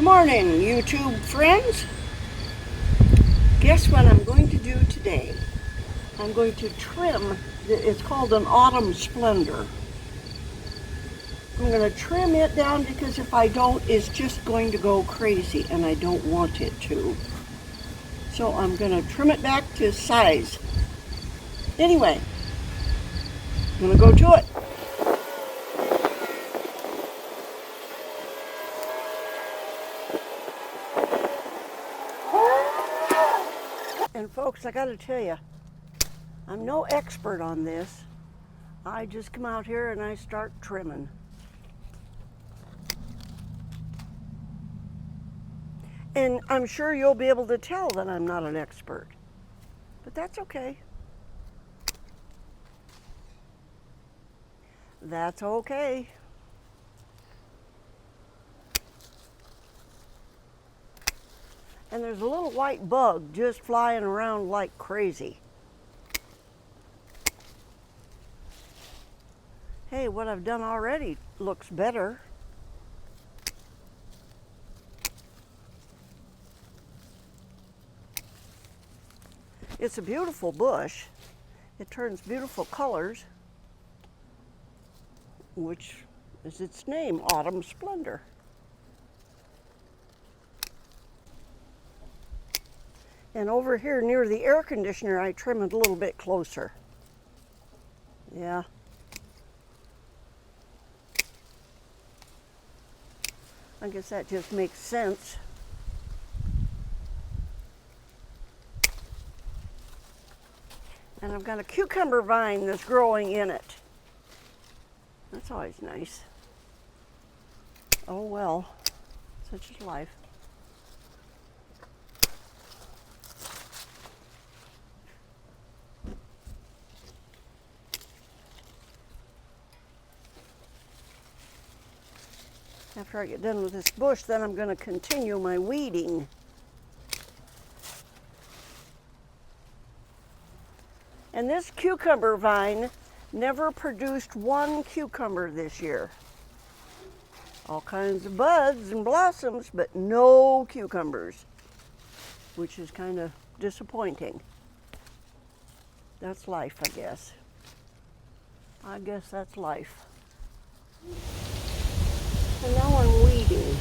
Morning, YouTube friends. Guess what I'm going to do today? I'm going to trim, it's called an autumn splendor. I'm going to trim it down because if I don't, it's just going to go crazy and I don't want it to. So I'm going to trim it back to size. Anyway, I'm going to go to it. And folks, I got to tell you, I'm no expert on this. I just come out here and I start trimming. And I'm sure you'll be able to tell that I'm not an expert. But that's okay. That's okay. And there's a little white bug just flying around like crazy. Hey, what I've done already looks better. It's a beautiful bush. It turns beautiful colors, which is its name, Autumn Splendor. And over here near the air conditioner, I trim it a little bit closer. Yeah. I guess that just makes sense. And I've got a cucumber vine that's growing in it. That's always nice. Oh well, such is life. After I get done with this bush, then I'm going to continue my weeding. And this cucumber vine never produced one cucumber this year. All kinds of buds and blossoms, but no cucumbers, which is kind of disappointing. That's life, I guess. I guess that's life. And now I'm weeding.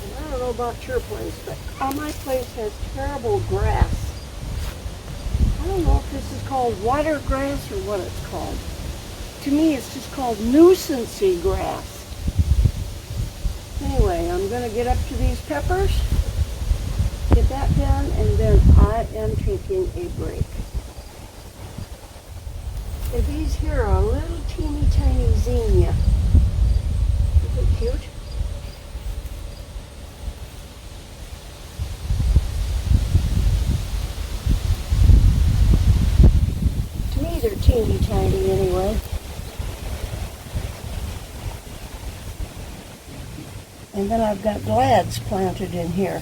And I don't know about your place, but my place has terrible grass. I don't know if this is called water grass or what it's called. To me, it's just called nuisancey grass. Anyway, I'm going to get up to these peppers, get that done, and then I am taking a break. And these here are little teeny tiny zinnia. Isn't it cute? To me, they're teeny tiny anyway. And then I've got glads planted in here.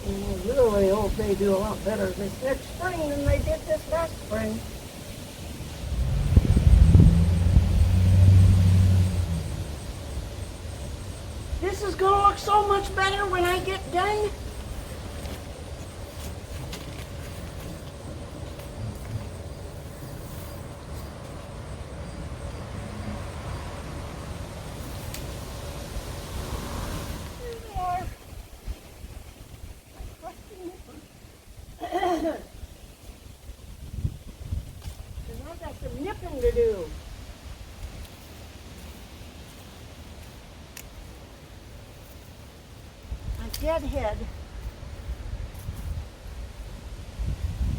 And I really hope they do a lot better this next spring than they did this last spring. This is going to look so much better when I get done. I've got some nipping to do. I deadhead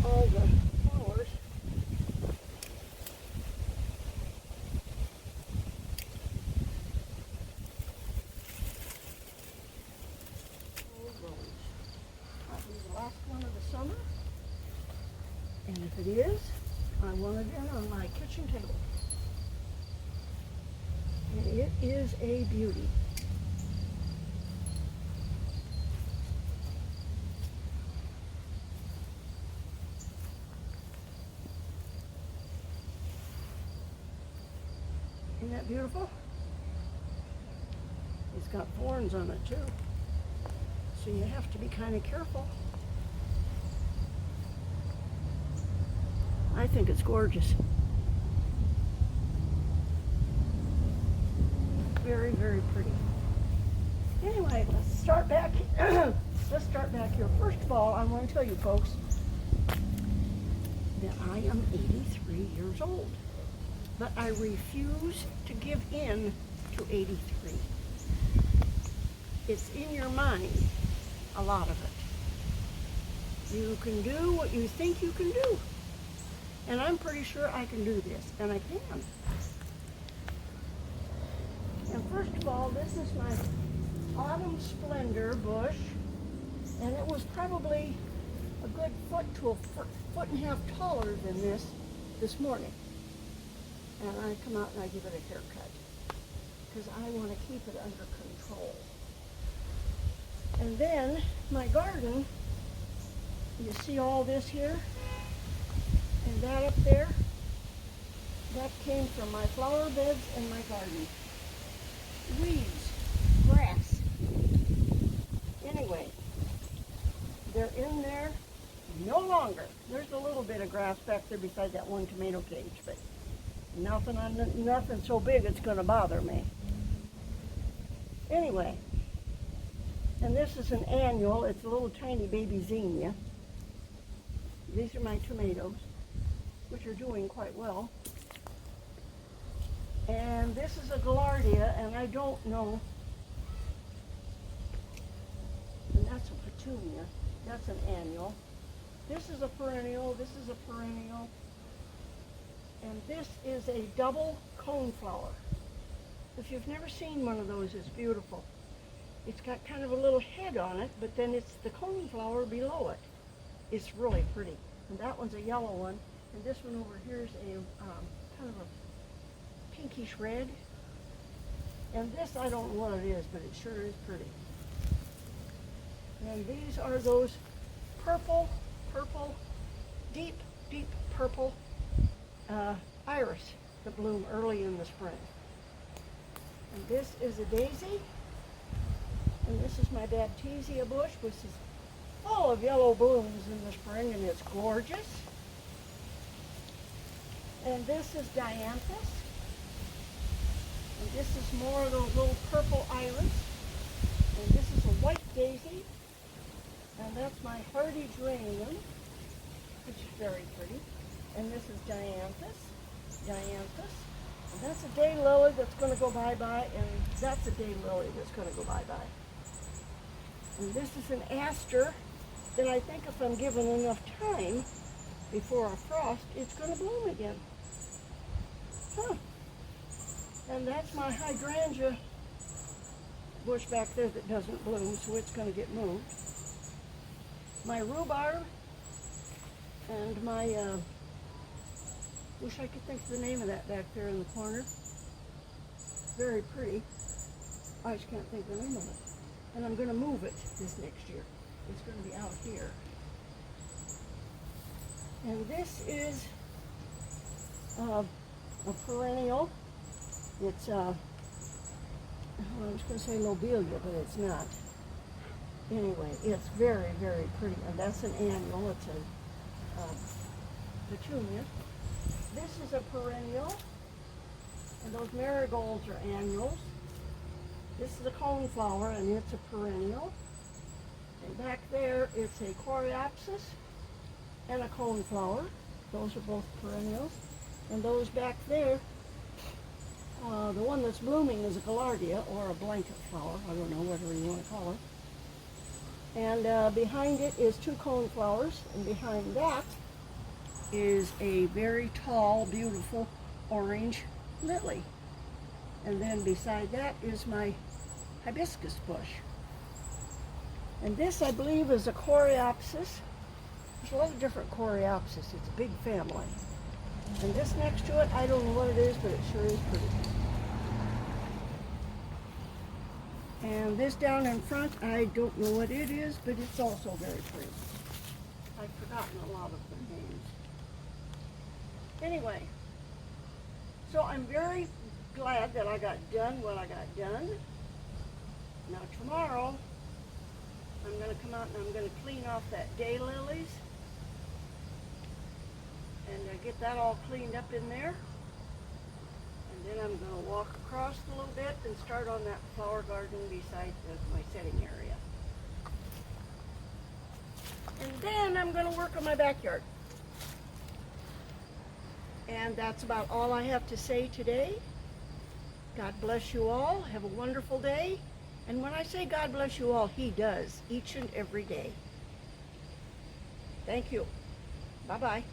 all the flowers. Might be the last one of the summer. And if it is, I want it in on my kitchen table. And it is a beauty. that beautiful? It's got thorns on it too. So you have to be kind of careful. I think it's gorgeous. Very, very pretty. Anyway, let's start back. Let's start back here. First of all, I want to tell you folks that I am 83 years old, but I refuse to give in to 83. It's in your mind, a lot of it. You can do what you think you can do. And I'm pretty sure I can do this, and I can. And first of all, this is my Autumn Splendor bush, and it was probably a good foot to a foot and a half taller than this morning. And I come out and I give it a haircut because I want to keep it under control. And then my garden, you see all this here and that up there, that came from my flower beds and my garden. Weeds, grass. Anyway, they're in there no longer. There's a little bit of grass back there beside that one tomato cage, but nothing so big it's going to bother me. Anyway, and this is an annual. It's a little tiny baby zinnia. These are my tomatoes, which are doing quite well. And this is a gaillardia, and I don't know. And that's a petunia. That's an annual. This is a perennial. This is a perennial. And this is a double coneflower. If you've never seen one of those, it's beautiful. It's got kind of a little head on it, but then it's the coneflower below it. It's really pretty. And that one's a yellow one. And this one over here is a kind of a pinkish red. And this, I don't know what it is, but it sure is pretty. And these are those purple, deep purple iris that bloom early in the spring. And this is a daisy. And this is my baptisia bush, which is full of yellow blooms in the spring, and it's gorgeous. And this is dianthus. And this is more of those little purple iris. And this is a white daisy. And that's my hardy geranium, which is very pretty. And this is dianthus. And that's a daylily that's going to go bye-bye. And that's a daylily that's going to go bye-bye. And this is an aster that I think if I'm given enough time before a frost, it's going to bloom again. Huh. And that's my hydrangea bush back there that doesn't bloom, so it's going to get moved. My rhubarb and my, wish I could think of the name of that back there in the corner. Very pretty. I just can't think of the name of it. And I'm going to move it this next year. It's going to be out here. And this is a perennial. It's, well, I was going to say lobelia, but it's not. Anyway, it's very, very pretty. And that's an annual. It's a petunia. This is a perennial. And those marigolds are annuals. This is a coneflower, and it's a perennial. And back there, it's a coreopsis and a coneflower. Those are both perennials. And those back there, the one that's blooming is a gaillardia, or a blanket flower. I don't know, whatever you want to call it. And behind it is two coneflowers, and behind that is a very tall, beautiful orange lily. And then beside that is my hibiscus bush. And this, I believe, is a coreopsis. There's a lot of different coreopsis. It's a big family. And this next to it, I don't know what it is, but it sure is pretty. And this down in front, I don't know what it is, but it's also very pretty. I've forgotten a lot of the names. Anyway, so I'm very glad that I got done what I got done. Now tomorrow, I'm going to come out and I'm going to clean off that daylilies and get that all cleaned up in there. And then I'm going to walk across a little bit and start on that flower garden beside my setting area. And then I'm going to work on my backyard. And that's about all I have to say today. God bless you all. Have a wonderful day. And when I say God bless you all, He does, each and every day. Thank you. Bye-bye.